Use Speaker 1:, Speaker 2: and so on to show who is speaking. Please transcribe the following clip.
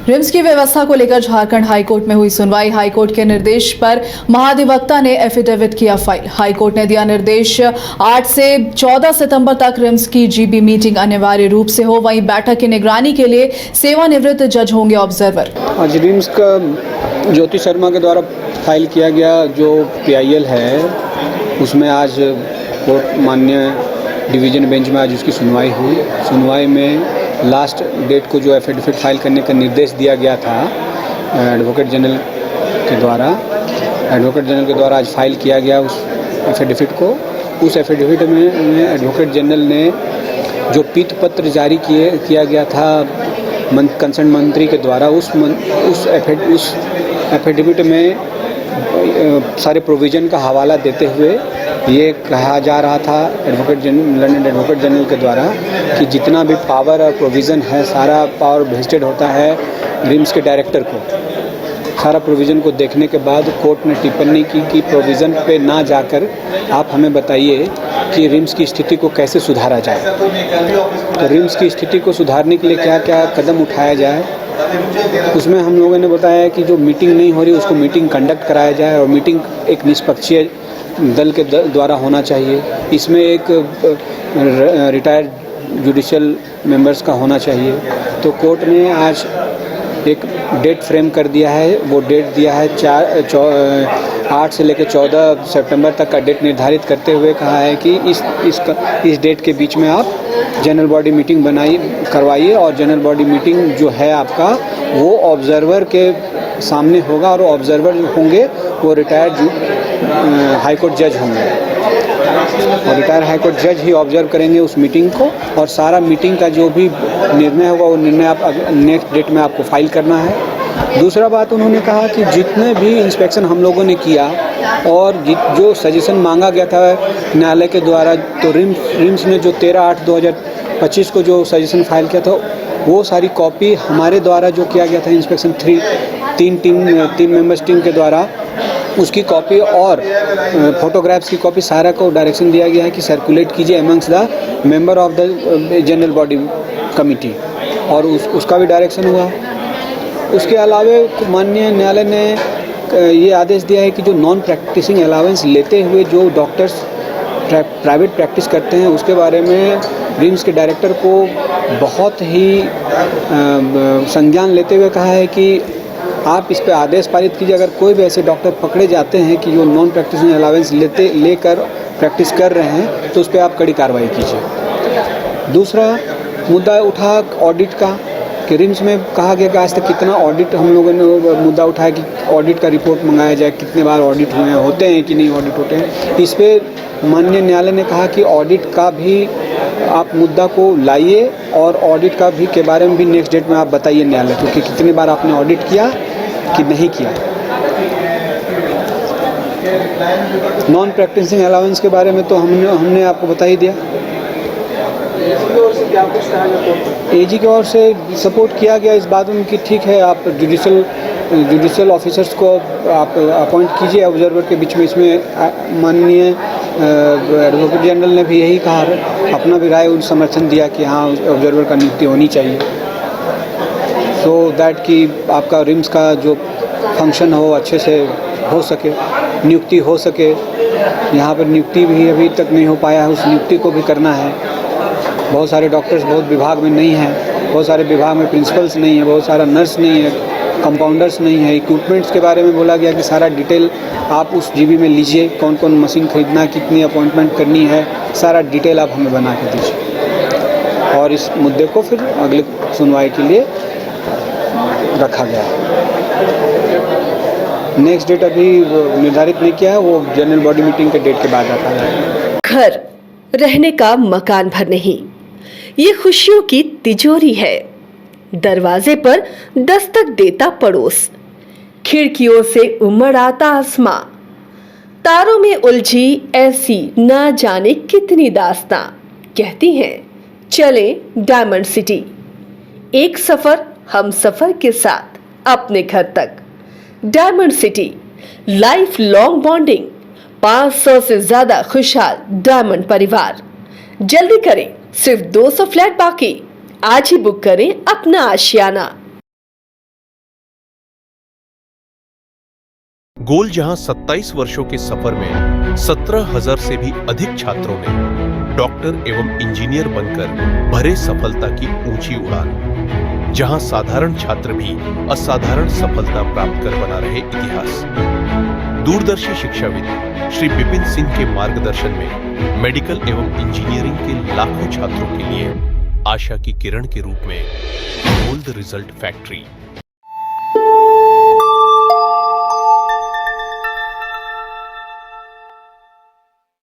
Speaker 1: RIMS की व्यवस्था को लेकर झारखंड हाईकोर्ट में हुई सुनवाई। हाईकोर्ट के निर्देश पर महाधिवक्ता ने एफिडेविट किया फाइल। हाईकोर्ट ने दिया निर्देश 8 से 14 सितंबर तक रिम्स की जीबी मीटिंग अनिवार्य रूप से हो। वहीं बैठक की निगरानी के लिए सेवानिवृत्त जज होंगे ऑब्जर्वर।
Speaker 2: आज रिम्स का ज्योति शर्मा के द्वारा फाइल किया गया जो PIL है, उसमें आज कोर्ट माननीय डिवीज़न बेंच में आज उसकी सुनवाई हुई। सुनवाई में लास्ट डेट को जो एफिडेविट फाइल करने का निर्देश दिया गया था एडवोकेट जनरल के द्वारा आज फाइल किया गया उस एफिडेविट को। उस एफिडेविट में एडवोकेट जनरल ने जो पीत पत्र जारी किया गया था कंसर्न मंत्री के द्वारा, उस एफिडेविट में सारे प्रोविज़न का हवाला देते हुए ये कहा जा रहा था एडवोकेट जनरल के द्वारा कि जितना भी पावर और प्रोविज़न है, सारा पावर वेस्टेड होता है रिम्स के डायरेक्टर को। सारा प्रोविज़न को देखने के बाद कोर्ट ने टिप्पणी की कि प्रोविज़न पे ना जाकर आप हमें बताइए कि रिम्स की स्थिति को कैसे सुधारा जाए। तो रिम्स की स्थिति को सुधारने के लिए क्या क्या कदम उठाया जाए, उसमें हम लोगों ने बताया कि जो मीटिंग नहीं हो रही उसको मीटिंग कंडक्ट कराया जाए और मीटिंग एक निष्पक्षीय दल के द्वारा होना चाहिए। इसमें एक रिटायर्ड जुडिशियल मेंबर्स का होना चाहिए। तो कोर्ट ने आज एक डेट फ्रेम कर दिया है। वो डेट दिया है 8 से लेकर 14 सितंबर तक का डेट निर्धारित करते हुए कहा है कि इस डेट के बीच में आप जनरल बॉडी मीटिंग करवाइए और जनरल बॉडी मीटिंग जो है आपका वो ऑब्जर्वर के सामने होगा और ऑब्जर्वर जो होंगे वो रिटायर्ड हाईकोर्ट जज होंगे और रिटायर्ड हाईकोर्ट जज ही ऑब्जर्व करेंगे उस मीटिंग को। और सारा मीटिंग का जो भी निर्णय होगा वो निर्णय आप नेक्स्ट डेट में आपको फाइल करना है। दूसरा बात उन्होंने कहा कि जितने भी इंस्पेक्शन हम लोगों ने किया और जो सजेशन मांगा गया था न्यायालय के द्वारा, तो रिम्स ने जो 13/8/2025 को जो सजेशन फाइल किया था वो सारी कॉपी हमारे द्वारा जो किया गया था इंस्पेक्शन 3 मेंबर्स टीम के द्वारा, उसकी कॉपी और फोटोग्राफ्स की कॉपी सारा को डायरेक्शन दिया गया है कि सर्कुलेट कीजिए amongst the member of the general body committee, और उसका भी डायरेक्शन हुआ। उसके अलावा माननीय न्यायालय ने ये आदेश दिया है कि जो नॉन प्रैक्टिसिंग अलाउंस लेते हुए जो डॉक्टर्स प्राइवेट प्रैक्टिस करते हैं उसके बारे में रिम्स के डायरेक्टर को बहुत ही संज्ञान लेते हुए कहा है कि आप इस पर आदेश पारित कीजिए। अगर कोई भी ऐसे डॉक्टर पकड़े जाते हैं कि जो नॉन प्रैक्टिसिंग अलाउंस लेकर प्रैक्टिस कर रहे हैं तो उस पर आप कड़ी कार्रवाई कीजिए। दूसरा मुद्दा उठा ऑडिट का कि रिम्स में कहा गया कि आज तक कितना ऑडिट हम लोगों ने मुद्दा उठाया कि ऑडिट का रिपोर्ट मंगाया जाए, कितने बार ऑडिट हुए हैं, होते हैं कि नहीं ऑडिट होते हैं। इस पर माननीय न्यायालय ने कहा कि ऑडिट का भी आप मुद्दा को लाइए और ऑडिट का भी के बारे में भी नेक्स्ट डेट में आप बताइए न्यायालय को कि कितनी बार आपने ऑडिट किया कि नहीं किया। नॉन प्रैक्टिसिंग अलाउंस के बारे में तो हमने आपको बता ही दिया। AG की ओर से सपोर्ट किया गया इस बात में कि ठीक है, आप जुडिशियल ऑफिसर्स को आप अपॉइंट कीजिए ऑब्जर्वर के बीच में। इसमें माननीय एडवोकेट जनरल ने भी यही कहा, अपना भी राय समर्थन दिया कि हाँ ऑब्जर्वर का नियुक्ति होनी चाहिए, सो दैट कि आपका रिम्स का जो फंक्शन हो अच्छे से हो सके, नियुक्ति हो सके। यहाँ पर नियुक्ति भी अभी तक नहीं हो पाया है, उस नियुक्ति को भी करना है। बहुत सारे डॉक्टर्स बहुत विभाग में नहीं हैं, बहुत सारे विभाग में प्रिंसिपल्स नहीं है, बहुत सारा नर्स नहीं है, कंपाउंडर्स नहीं है। इक्विपमेंट्स के बारे में बोला गया कि सारा डिटेल आप उस जीबी में लीजिए, कौन कौन मशीन खरीदना, कितनी अपॉइंटमेंट करनी है, सारा डिटेल आप हमें बना के दीजिए। और इस मुद्दे को फिर अगले सुनवाई के लिए रखा गया। नेक्स्ट डेट अभी निर्धारित नहीं किया है, वो जनरल बॉडी मीटिंग के डेट के बाद रखा गया।
Speaker 3: घर रहने का मकान भर नहीं, ये खुशियों की तिजोरी है। दरवाजे पर दस्तक देता पड़ोस, खिड़कियों से उमड़ आता आसमां, तारों में उलझी ऐसी न जाने कितनी दास्तां। कहती हैं चले डायमंड सिटी, एक सफर हम सफर के साथ अपने घर तक। Diamond city, life long bonding, 500 से ज्यादा खुशहाल डायमंड परिवार। जल्दी करें, सिर्फ 200 फ्लैट बाकी। आज ही बुक करें अपना आशियाना।
Speaker 4: गोल जहां 27 वर्षों के सफर में 17,000 से भी अधिक छात्रों ने डॉक्टर एवं इंजीनियर बनकर भरे सफलता की ऊंची उड़ान, जहां साधारण छात्र भी असाधारण सफलता प्राप्त कर बना रहे इतिहास। दूरदर्शी शिक्षाविद श्री विपिन सिंह के मार्गदर्शन में मेडिकल एवं इंजीनियरिंग के लाखों छात्रों के लिए आशा की किरण के रूप में गोल्ड रिजल्ट फैक्ट्री